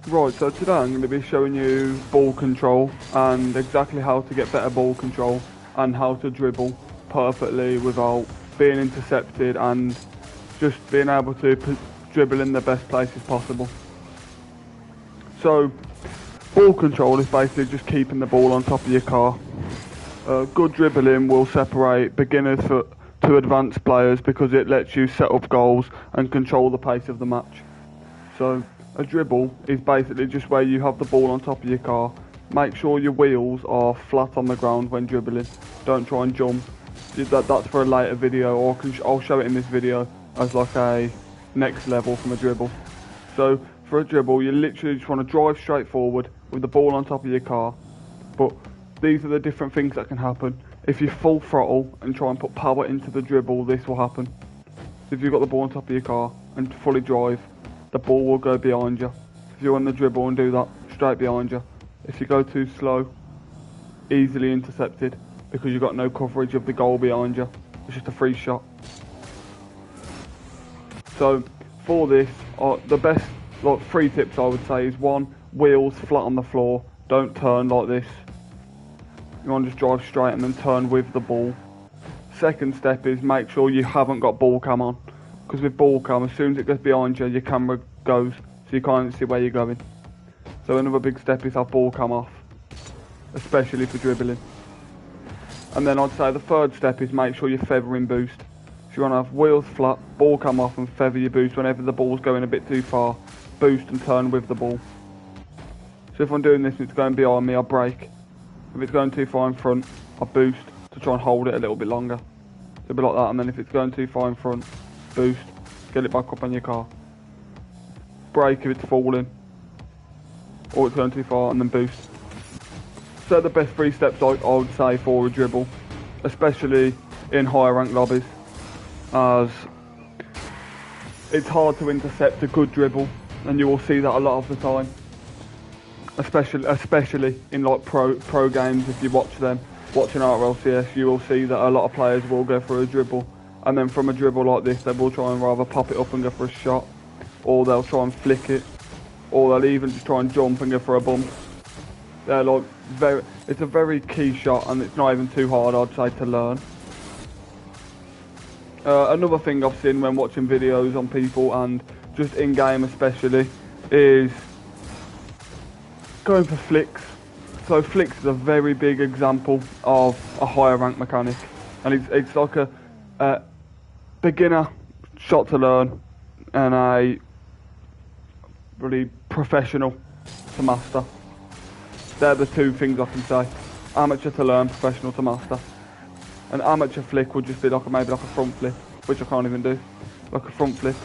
Right, so today I'm going to be showing you ball control and exactly how to get better ball control and how to dribble perfectly without being intercepted and just being able to dribble in the best places possible. So, ball control is basically just keeping the ball on top of your car. Good dribbling will separate beginners to advanced players because it lets you set up goals and control the pace of the match. So a dribble is basically just where you have the ball on top of your car. Make sure your wheels are flat on the ground when dribbling. Don't try and jump. That's for a later video, or I'll show it in this video as like a next level from a dribble. So for a dribble, you literally just want to drive straight forward with the ball on top of your car. But these are the different things that can happen. If you full throttle and try and put power into the dribble, this will happen. So if you've got the ball on top of your car and fully drive, the ball will go behind you. If you want the dribble and do that, straight behind you. If you go too slow, easily intercepted because you've got no coverage of the goal behind you. It's just a free shot. So for this, the best three tips I would say is: one, wheels flat on the floor. Don't turn like this. You want to just drive straight and then turn with the ball. Second step is make sure you haven't got ball cam on. Because with ball cam, as soon as it goes behind you, your camera goes, so you can't see where you're going. So another big step is have ball cam off, especially for dribbling. And then I'd say the third step is make sure you're feathering boost. So you want to have wheels flat, ball cam off, and feather your boost whenever the ball's going a bit too far. Boost and turn with the ball. So if I'm doing this and it's going behind me, I brake. If it's going too far in front, I boost to try and hold it a little bit longer. So it'll be like that, and then if it's going too far in front, boost, get it back up on your car. Brake if it's falling, or it's going too far, and then boost. So the best three steps I would say for a dribble, especially in higher ranked lobbies, as it's hard to intercept a good dribble, and you will see that a lot of the time. Especially in like pro games, if you watch them, watching TRL-CS, you will see that a lot of players will go for a dribble, and then from a dribble like this, they will try and rather pop it up and go for a shot, or they'll try and flick it, or they'll even just try and jump and go for a bump. They're like it's a very key shot, and it's not even too hard, I'd say, to learn. Another thing I've seen when watching videos on people, and just in game especially, is going for flicks. So flicks is a very big example of a higher rank mechanic, and it's like a beginner shot to learn and a really professional to master. They're the two things I can say. Amateur to learn, professional to master. An amateur flick would just be maybe like a front flip, which I can't even do. Like a front flip.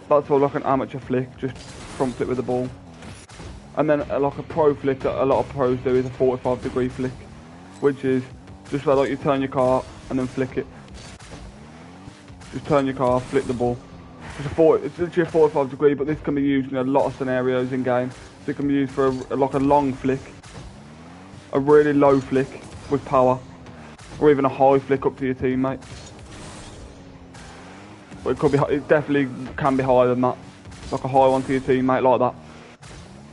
That's all like an amateur flick, just front flip with the ball. And then like a pro flick that a lot of pros do is a 45-degree flick, which is just where you turn your car and then flick it. Just turn your car, flick the ball. It's literally a 45-degree, but this can be used in a lot of scenarios in game. So it can be used for a long flick, a really low flick with power, or even a high flick up to your teammate. But it definitely can be higher than that, like a high one to your teammate like that.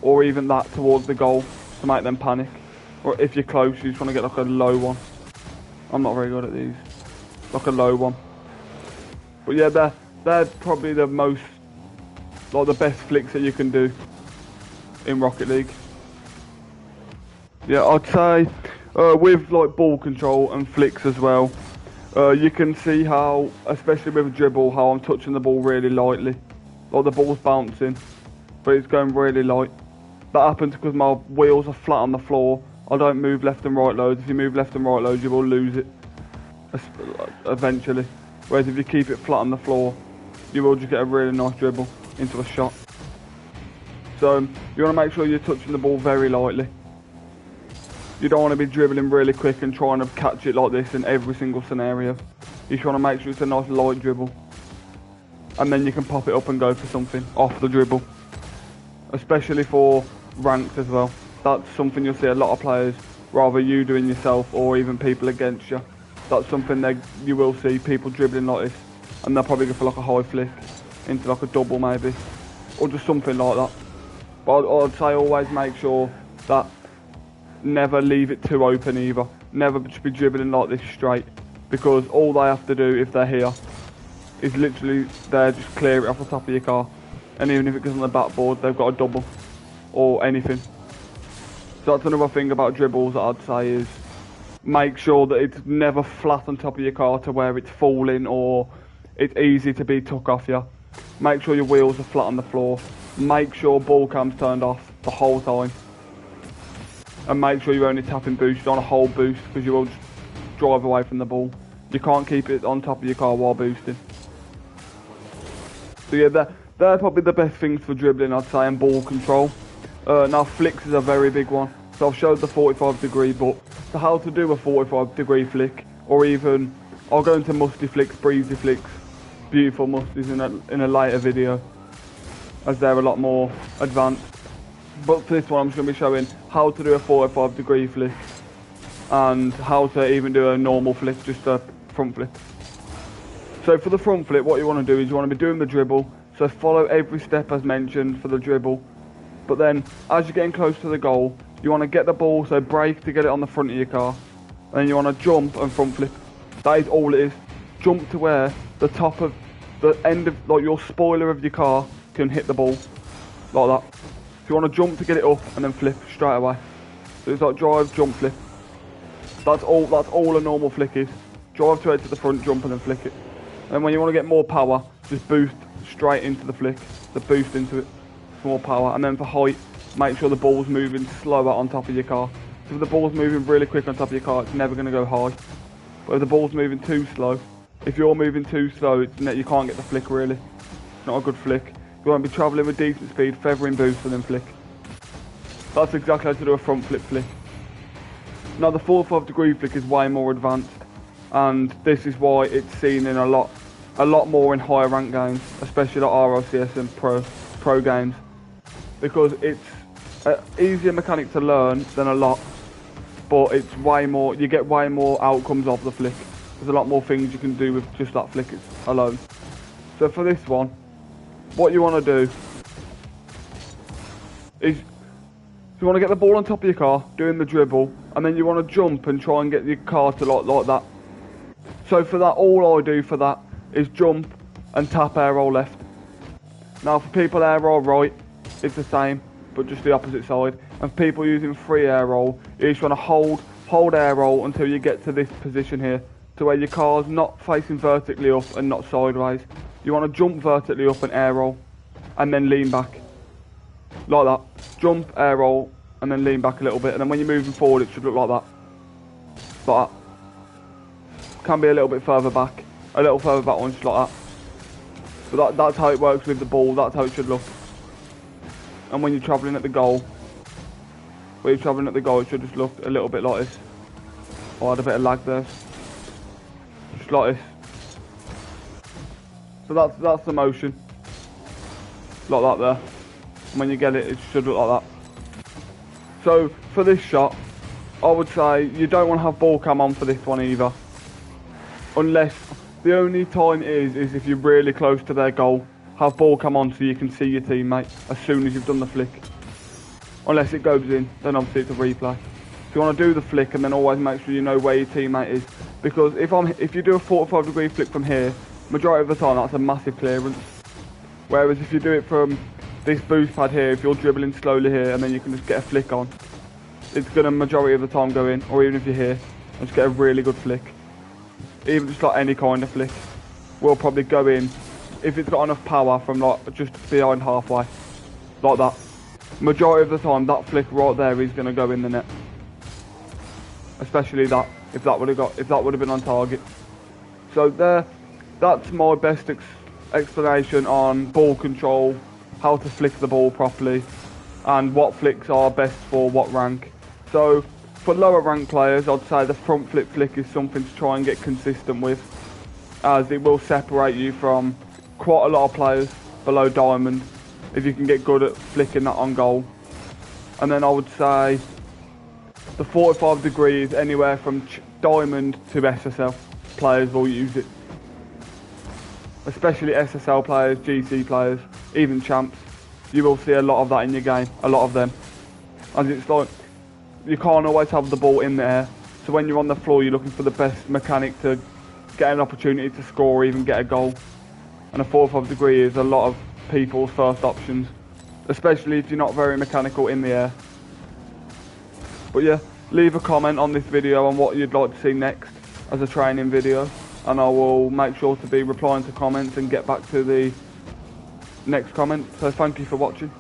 Or even that towards the goal to make them panic. Or if you're close, you just want to get like a low one. I'm not very good at these. Like a low one. But yeah, they're probably the most, the best flicks that you can do in Rocket League. Yeah, I'd say with ball control and flicks as well, you can see how, especially with a dribble, how I'm touching the ball really lightly. Like the ball's bouncing, but it's going really light. That happens because my wheels are flat on the floor. I don't move left and right loads. If you move left and right loads, you will lose it eventually. Whereas if you keep it flat on the floor, you will just get a really nice dribble into a shot. So you want to make sure you're touching the ball very lightly. You don't want to be dribbling really quick and trying to catch it like this in every single scenario. You just want to make sure it's a nice light dribble. And then you can pop it up and go for something off the dribble. Especially for ranked as well. That's something you'll see a lot of players, rather you doing yourself or even people against you. That's something you will see people dribbling like this, and they'll probably go for like a high flick into like a double maybe, or just something like that. But I'd say always make sure that never leave it too open either. Never just be dribbling like this straight, because all they have to do if they're here is literally there, just clear it off the top of your car. And even if it goes on the backboard, they've got a double or anything. So that's another thing about dribbles that I'd say is make sure that it's never flat on top of your car to where it's falling or it's easy to be took off you. Make sure your wheels are flat on the floor. Make sure ball cam's turned off the whole time. And make sure you're only tapping boost on a whole boost, because you will just drive away from the ball. You can't keep it on top of your car while boosting. So yeah, they're probably the best things for dribbling, I'd say, and ball control. Now flicks is a very big one. So I've showed the 45 degree, but so how to do a 45 degree flick, or even I'll go into musty flicks, breezy flicks, beautiful musties in a later video, as they're a lot more advanced. But for this one I'm just going to be showing how to do a 45 degree flick and how to even do a normal flick, just a front flip. So for the front flip, what you want to do is you want to be doing the dribble, so follow every step as mentioned for the dribble. But then as you're getting close to the goal, you want to get the ball, so brake to get it on the front of your car, and then you want to jump and front flip. That is all it is. Jump to where the top of the end of, like, your spoiler of your car can hit the ball, like that. So you want to jump to get it up and then flip straight away. So it's like drive, jump, flip. That's all a normal flick is. Drive to it to the front, jump and then flick it. And when you want to get more power, just boost straight into the flick. So boost into it for more power. And then for height, make sure the ball's moving slower on top of your car. So if the ball's moving really quick on top of your car, it's never going to go high. But if the ball's moving too slow, if you're moving too slow, you can't get the flick really. It's not a good flick. You want to be travelling with decent speed, feathering boost and then flick. That's exactly how to do a front flip flick. Now the 45 degree flick is way more advanced, and this is why it's seen in a lot more in higher rank games, especially like RLCS and pro games, because it's an easier mechanic to learn than a lot, but it's way more, you get way more outcomes of the flick. There's a lot more things you can do with just that flick alone. So for this one, what you want to do is you want to get the ball on top of your car, doing the dribble, and then you want to jump and try and get your car to like that. So for that, all I do for that is jump and tap air roll left. Now for people air roll right, it's the same, but just the opposite side. And for people using free air roll, you just want to hold air roll until you get to this position here, to where your car's not facing vertically up and not sideways. You want to jump vertically up and air roll, and then lean back. Like that. Jump, air roll, and then lean back a little bit. And then when you're moving forward, it should look like that. Like that. Can be a little bit further back. A little further back one, just like that. But that's how it works with the ball. That's how it should look. And when you're travelling at the goal, it should just look a little bit like this. Oh, I had a bit of lag there. Just like this. So that's the motion. Like that there. And when you get it, it should look like that. So for this shot, I would say you don't want to have ball cam on for this one either. Unless the only time is if you're really close to their goal. Have ball cam on so you can see your teammate as soon as you've done the flick. Unless it goes in, then obviously it's a replay. So you want to do the flick and then always make sure you know where your teammate is. Because if you do a 45 degree flick from here, majority of the time that's a massive clearance. Whereas if you do it from this boost pad here, if you're dribbling slowly here and then you can just get a flick on, it's going to majority of the time go in. Or even if you're here, and just get a really good flick. Even just like any kind of flick will probably go in if it's got enough power from like just behind halfway, like that. Majority of the time that flick right there is going to go in the net, especially that if that would have been on target. So that's my best explanation on ball control, how to flick the ball properly, and what flicks are best for what rank. So for lower rank players, I'd say the front flip flick is something to try and get consistent with, as it will separate you from quite a lot of players below diamond if you can get good at flicking that on goal. And then I would say the 45 degrees anywhere from diamond to SSL players will use it, especially SSL players, GC players, even champs. you will see a lot of that in your game, a lot of them. And it's like, you can't always have the ball in the air. So when you're on the floor, you're looking for the best mechanic to get an opportunity to score or even get a goal. And a 4-5 degree is a lot of people's first options, especially if you're not very mechanical in the air. But yeah, leave a comment on this video on what you'd like to see next as a training video, and I will make sure to be replying to comments and get back to the next comment. So thank you for watching.